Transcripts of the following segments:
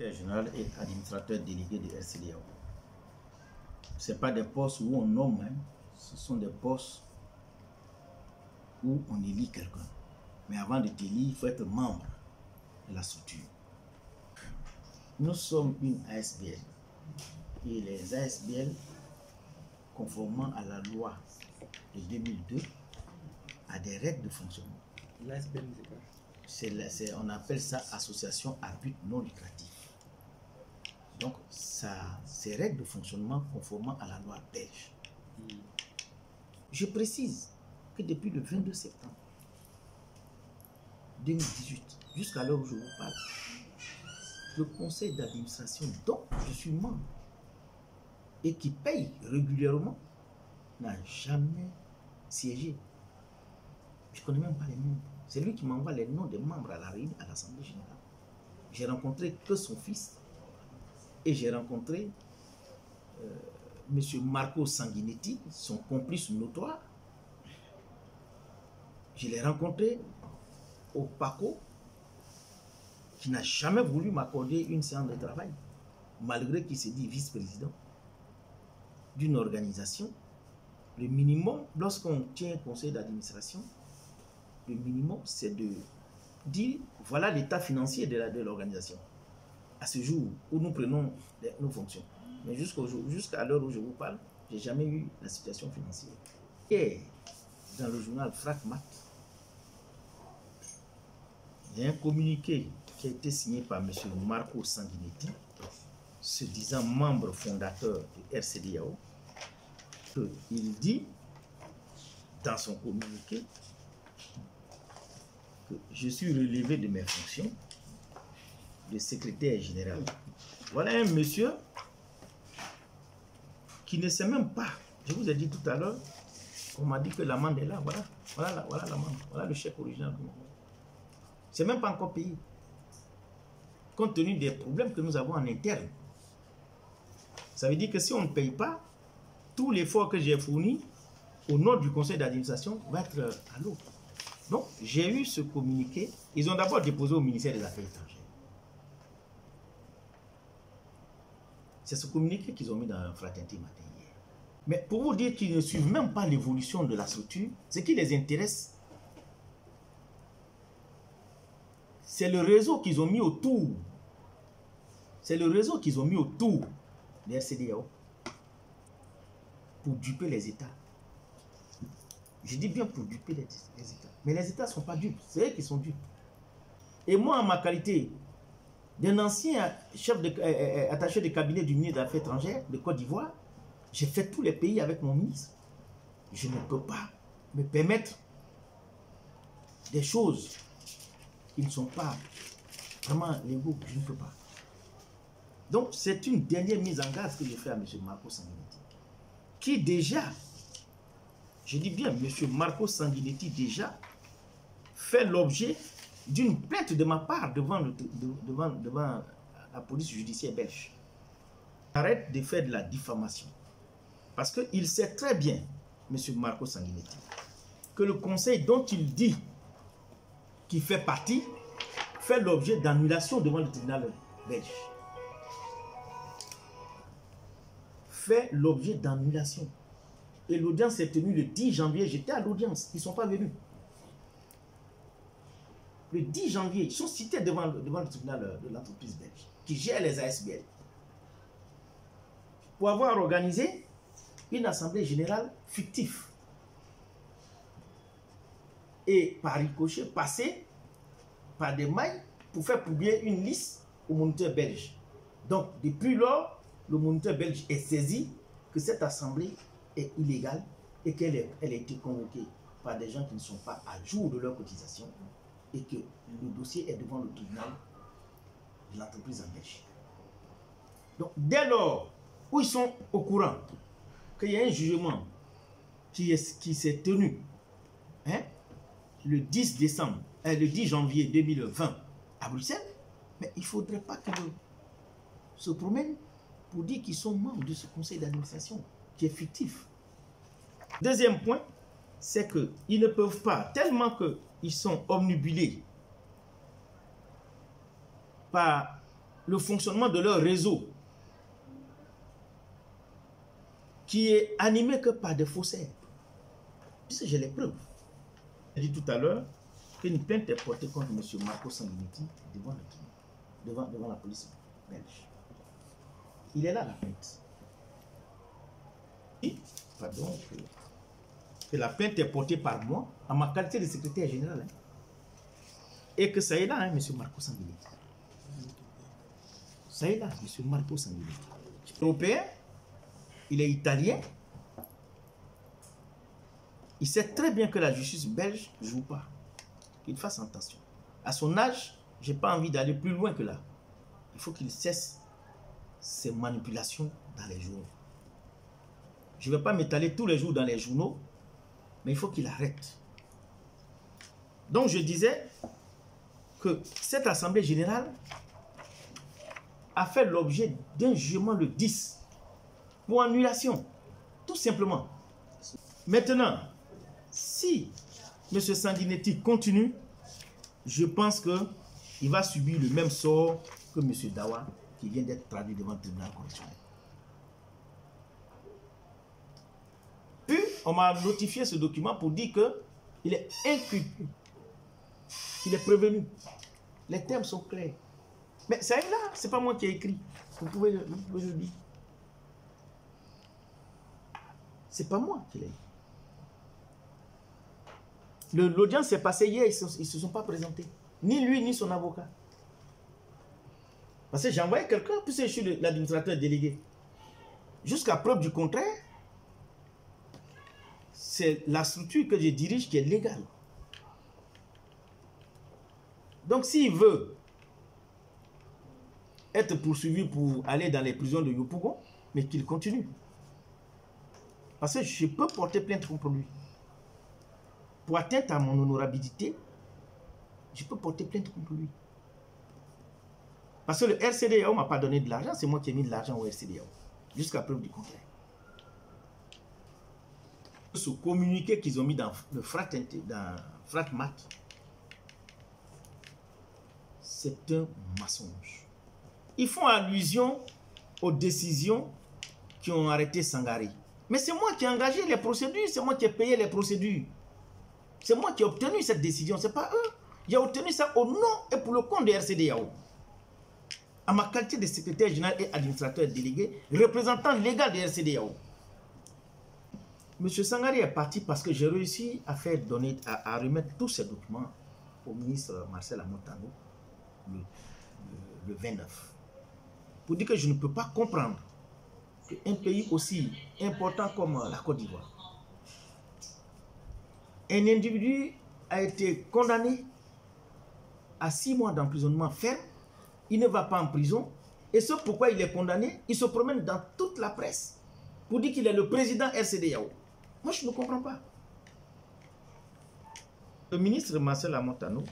secrétaire général et administrateur délégué de RCDAO. Ce n'est pas des postes où on nomme, hein. Ce sont des postes où on élit quelqu'un. Mais avant de t'élire, il faut être membre de la structure. Nous sommes une ASBL. Et les ASBL, conformément à la loi de 2002, a des règles de fonctionnement. L'ASBL, c'est quoi? On appelle ça association à but non lucratif. Donc, ces règles de fonctionnement conformément à la loi belge. Je précise que depuis le 22 septembre 2018, jusqu'à l'heure où je vous parle, le conseil d'administration dont je suis membre et qui paye régulièrement n'a jamais siégé. Je ne connais même pas les membres. C'est lui qui m'envoie les noms des membres à la réunion, à l'Assemblée générale. J'ai rencontré que son fils et j'ai rencontré M. Marco Sanguinetti, son complice notoire. Je l'ai rencontré au PACO, qui n'a jamais voulu m'accorder une séance de travail, malgré qu'il s'est dit vice-président d'une organisation. Le minimum, lorsqu'on tient un conseil d'administration, le minimum, c'est de dire, voilà l'état financier de l'organisation, à ce jour où nous prenons nos fonctions. Mais jusqu'à l'heure où je vous parle, je n'ai jamais eu la situation financière. Et dans le journal Fracmat, il y a un communiqué qui a été signé par M. Marco Sanguinetti, se disant membre fondateur de RCDAO, qu'il dit dans son communiqué que je suis relevé de mes fonctions de secrétaire général. Voilà un monsieur qui ne sait même pas, je vous ai dit tout à l'heure, on m'a dit que l'amende est là, voilà l'amende, voilà le chèque original. C'est même pas encore payé. Compte tenu des problèmes que nous avons en interne. Ça veut dire que si on ne paye pas, tout l'effort que j'ai fourni au nom du conseil d'administration va être à l'eau. Donc, j'ai eu ce communiqué. Ils ont d'abord déposé au ministère des Affaires étrangères. C'est ce communiqué qu'ils ont mis dans Fraternité Matin hier. Mais pour vous dire qu'ils ne suivent même pas l'évolution de la structure, ce qui les intéresse, c'est le réseau qu'ils ont mis autour. C'est le réseau qu'ils ont mis autour de RCDAO pour duper les États. Je dis bien pour duper les États. Mais les États ne sont pas dupes. C'est eux qui sont dupes. Et moi, en ma qualité d'un ancien attaché de cabinet du ministre des Affaires étrangères de Côte d'Ivoire, j'ai fait tous les pays avec mon ministre. Je ne peux pas me permettre des choses qui ne sont pas vraiment légaux. Je ne peux pas. Donc, c'est une dernière mise en garde que j'ai fait à M. Marco Sanguinetti, qui déjà, je dis bien, M. Marco Sanguinetti déjà fait l'objet d'une plainte de ma part devant la police judiciaire belge. Arrête de faire de la diffamation. Parce qu'il sait très bien, M. Marco Sanguinetti, que le conseil dont il dit qu'il fait partie fait l'objet d'annulation devant le tribunal belge. Fait l'objet d'annulation. Et l'audience s'est tenue le 10 janvier. J'étais à l'audience. Ils ne sont pas venus. Le 10 janvier, ils sont cités devant le tribunal de l'entreprise belge qui gère les ASBL pour avoir organisé une assemblée générale fictive. Et par ricochet, passer par des mailles pour faire publier une liste au moniteur belge. Donc, depuis lors, le moniteur belge est saisi que cette assemblée est illégale et qu'elle a été convoquée par des gens qui ne sont pas à jour de leur cotisation et que le dossier est devant le tribunal de l'entreprise en Belgique. Donc, dès lors où ils sont au courant qu'il y a un jugement qui s'est tenu le 10 janvier 2020 à Bruxelles, mais il ne faudrait pas qu'ils se promènent pour dire qu'ils sont membres de ce conseil d'administration qui est fictif. Deuxième point, c'est qu'ils ne peuvent pas, tellement qu'ils sont omnibulés par le fonctionnement de leur réseau qui est animé que par des faussaires. Puisque j'ai les preuves. J'ai dit tout à l'heure qu'une plainte est portée contre M. Marco Sanguinetti devant la police belge. Il est là, la plainte. Pardon, que la plainte est portée par moi, en ma qualité de secrétaire général. Hein, et que ça est là, hein, M. Marco Sanguinetti. Ça est là, M. Marco Sanguinetti. Européen, il est italien. Il sait très bien que la justice belge ne joue pas. Qu'il fasse attention. À son âge, je n'ai pas envie d'aller plus loin que là. Il faut qu'il cesse ses manipulations dans les journaux. Je ne vais pas m'étaler tous les jours dans les journaux, mais il faut qu'il arrête. Donc je disais que cette assemblée générale a fait l'objet d'un jugement le 10 pour annulation, tout simplement. Maintenant, si M. Sanguinetti continue, je pense qu'il va subir le même sort que M. Dawa, qui vient d'être traduit devant le tribunal correctionnel. Puis, on m'a notifié ce document pour dire qu'il est inculpé, qu'il est prévenu. Les termes sont clairs. Mais ça est là, c'est pas moi qui ai écrit. Vous pouvez le dire. C'est pas moi qui l'ai écrit. L'audience s'est passée hier, ils ne se sont pas présentés. Ni lui, ni son avocat. Parce que j'ai envoyé quelqu'un, puisque je suis l'administrateur délégué. Jusqu'à preuve du contraire, c'est la structure que je dirige qui est légale. Donc s'il veut être poursuivi pour aller dans les prisons de Yopougon, mais qu'il continue. Parce que je peux porter plainte contre lui. Pour atteinte à mon honorabilité, je peux porter plainte contre lui. Parce que le RCDAO ne m'a pas donné de l'argent, c'est moi qui ai mis de l'argent au RCDAO. Jusqu'à preuve du contraire. Ce communiqué qu'ils ont mis dans le Fratmat, c'est un mensonge. Ils font allusion aux décisions qui ont arrêté Sangaré. Mais c'est moi qui ai engagé les procédures, c'est moi qui ai payé les procédures. C'est moi qui ai obtenu cette décision, ce n'est pas eux. J'ai obtenu ça au nom et pour le compte de RCDAO. À ma qualité de secrétaire général et administrateur délégué, représentant légal de RCDAO. M. Sangaré est parti parce que j'ai réussi à faire donner, à remettre tous ces documents au ministre Marcel Amontano le 29. Pour dire que je ne peux pas comprendre qu'un pays aussi important comme la Côte d'Ivoire, un individu a été condamné à 6 mois d'emprisonnement ferme, il ne va pas en prison, et ce pourquoi il est condamné, il se promène dans toute la presse pour dire qu'il est le président RCDAO. Moi, je ne comprends pas. Le ministre Marcel Amontano,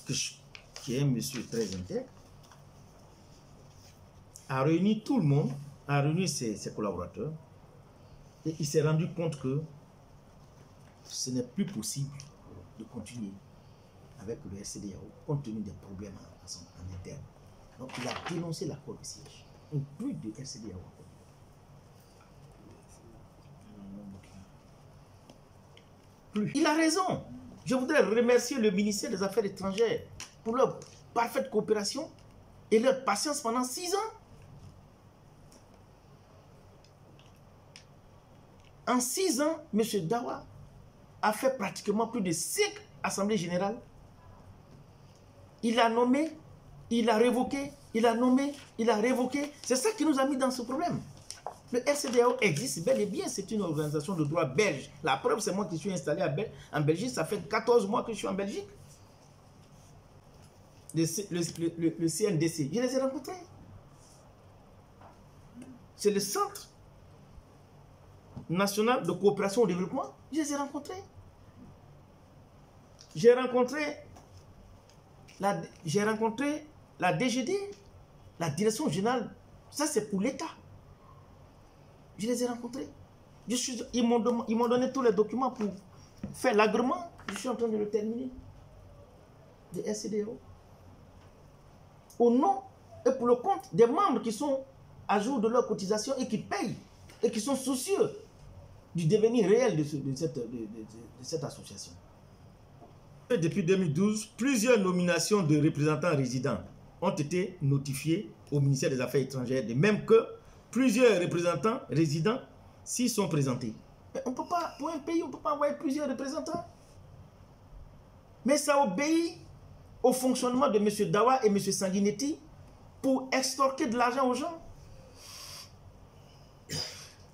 qui est un monsieur très intègre, a réuni tout le monde, a réuni ses collaborateurs, et il s'est rendu compte que ce n'est plus possible de continuer avec le RCDAO, compte tenu des problèmes en interne. Donc il a dénoncé l'accord de siège. Donc plus de RCDAO. Plus. Il a raison. Je voudrais remercier le ministère des Affaires étrangères pour leur parfaite coopération et leur patience pendant 6 ans. En 6 ans, M. Dawa a fait pratiquement plus de 5 assemblées générales. Il a nommé, il a révoqué, il a nommé, il a révoqué. C'est ça qui nous a mis dans ce problème. Le RCDAO existe bel et bien, c'est une organisation de droit belge. La preuve, c'est moi qui suis installé en Belgique, ça fait 14 mois que je suis en Belgique. Le CNDC, je les ai rencontrés. C'est le Centre national de coopération au développement, je les ai rencontrés. J'ai rencontré la DGD, la direction générale, ça c'est pour l'État. Je les ai rencontrés. Ils m'ont donné tous les documents pour faire l'agrément. Je suis en train de le terminer. De RCDAO. au nom et pour le compte des membres qui sont à jour de leur cotisation et qui payent et qui sont soucieux du devenir réel de cette association. Depuis 2012, plusieurs nominations de représentants résidents ont été notifiées au ministère des Affaires étrangères, de même que plusieurs représentants résidents s'y sont présentés. Mais on peut pas, pour un pays, on ne peut pas envoyer plusieurs représentants. Mais ça obéit au fonctionnement de M. Dawa et M. Sanguinetti pour extorquer de l'argent aux gens.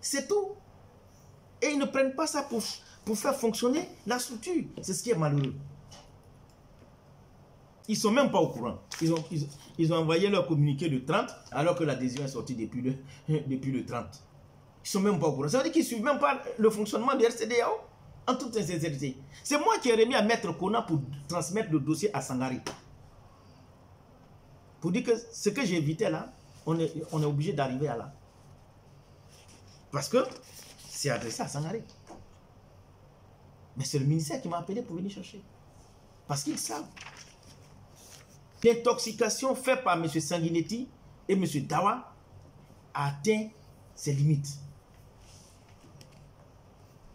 C'est tout. Et ils ne prennent pas ça pour faire fonctionner la structure. C'est ce qui est malheureux. Ils ne sont même pas au courant. Ils ont envoyé leur communiqué le 30, alors que l'adhésion est sortie depuis le 30. Ils ne sont même pas au courant. Ça veut dire qu'ils ne suivent même pas le fonctionnement de RCDAO, en toute sincérité. C'est moi qui ai remis à Maître Kona pour transmettre le dossier à Sangari. Pour dire que ce que j'ai évité là, on est obligé d'arriver à là. Parce que c'est adressé à Sangari. Mais c'est le ministère qui m'a appelé pour venir chercher. Parce qu'ils savent. L'intoxication faite par M. Sanguinetti et M. Dawa a atteint ses limites.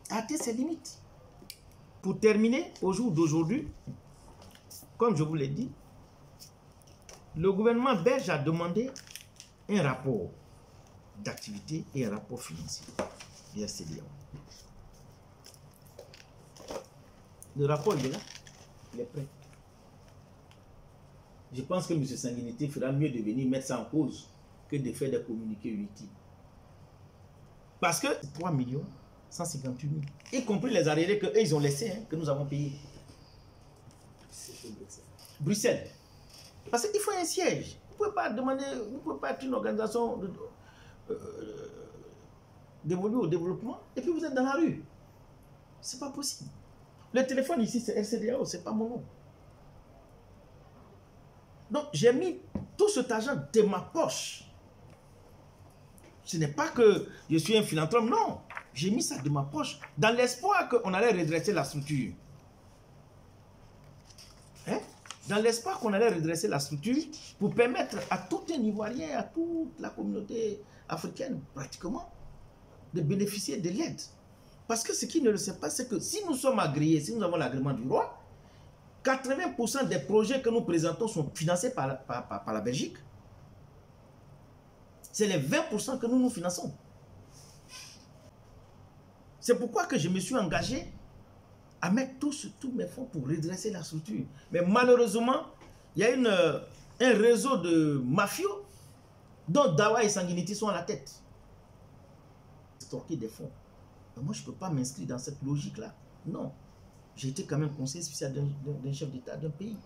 A atteint ses limites. Pour terminer, au jour d'aujourd'hui, comme je vous l'ai dit, le gouvernement belge a demandé un rapport d'activité et un rapport financier du RCDAO. Le rapport, il est là, il est prêt. Je pense que M. Sanguinetti fera mieux de venir mettre ça en cause que de faire des communiqués inutiles. Parce que 3 158 000, y compris les arriérés qu'eux, ils ont laissés, hein, que nous avons payés. Bruxelles. Parce qu'il faut un siège. Vous ne pouvez pas demander, vous ne pouvez pas être une organisation dévolue au développement et puis vous êtes dans la rue. C'est pas possible. Le téléphone ici, c'est RCDAO, c'est pas mon nom. Donc, j'ai mis tout cet argent de ma poche. Ce n'est pas que je suis un philanthrope, non. J'ai mis ça de ma poche dans l'espoir qu'on allait redresser la structure. Hein? Dans l'espoir qu'on allait redresser la structure pour permettre à tout un Ivoirien, à toute la communauté africaine, pratiquement, de bénéficier de l'aide. Parce que ce qui ne le sait pas, c'est que si nous sommes agréés, si nous avons l'agrément du roi, 80% des projets que nous présentons sont financés par la Belgique. C'est les 20% que nous finançons. C'est pourquoi que je me suis engagé à mettre tous mes fonds pour redresser la structure. Mais malheureusement, il y a un réseau de mafieux dont Dawa et Sanguinetti sont à la tête. Stocker des fonds. Mais moi, je ne peux pas m'inscrire dans cette logique-là. Non. J'ai été quand même conseiller spécial d'un chef d'État d'un pays.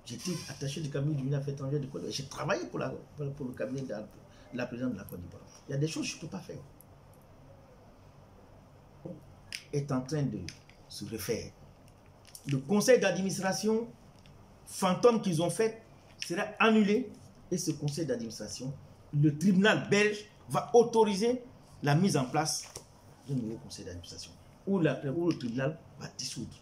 J'ai été attaché du cabinet du ministère des Affaires étrangères de Côte d'Ivoire. J'ai travaillé pour le cabinet de la présidente de la Côte d'Ivoire. Il y a des choses que je ne peux pas faire. Est en train de se refaire. Le conseil d'administration fantôme qu'ils ont fait sera annulé et ce conseil d'administration, le tribunal belge va autoriser la mise en place d'un nouveau conseil d'administration où le tribunal va dissoudre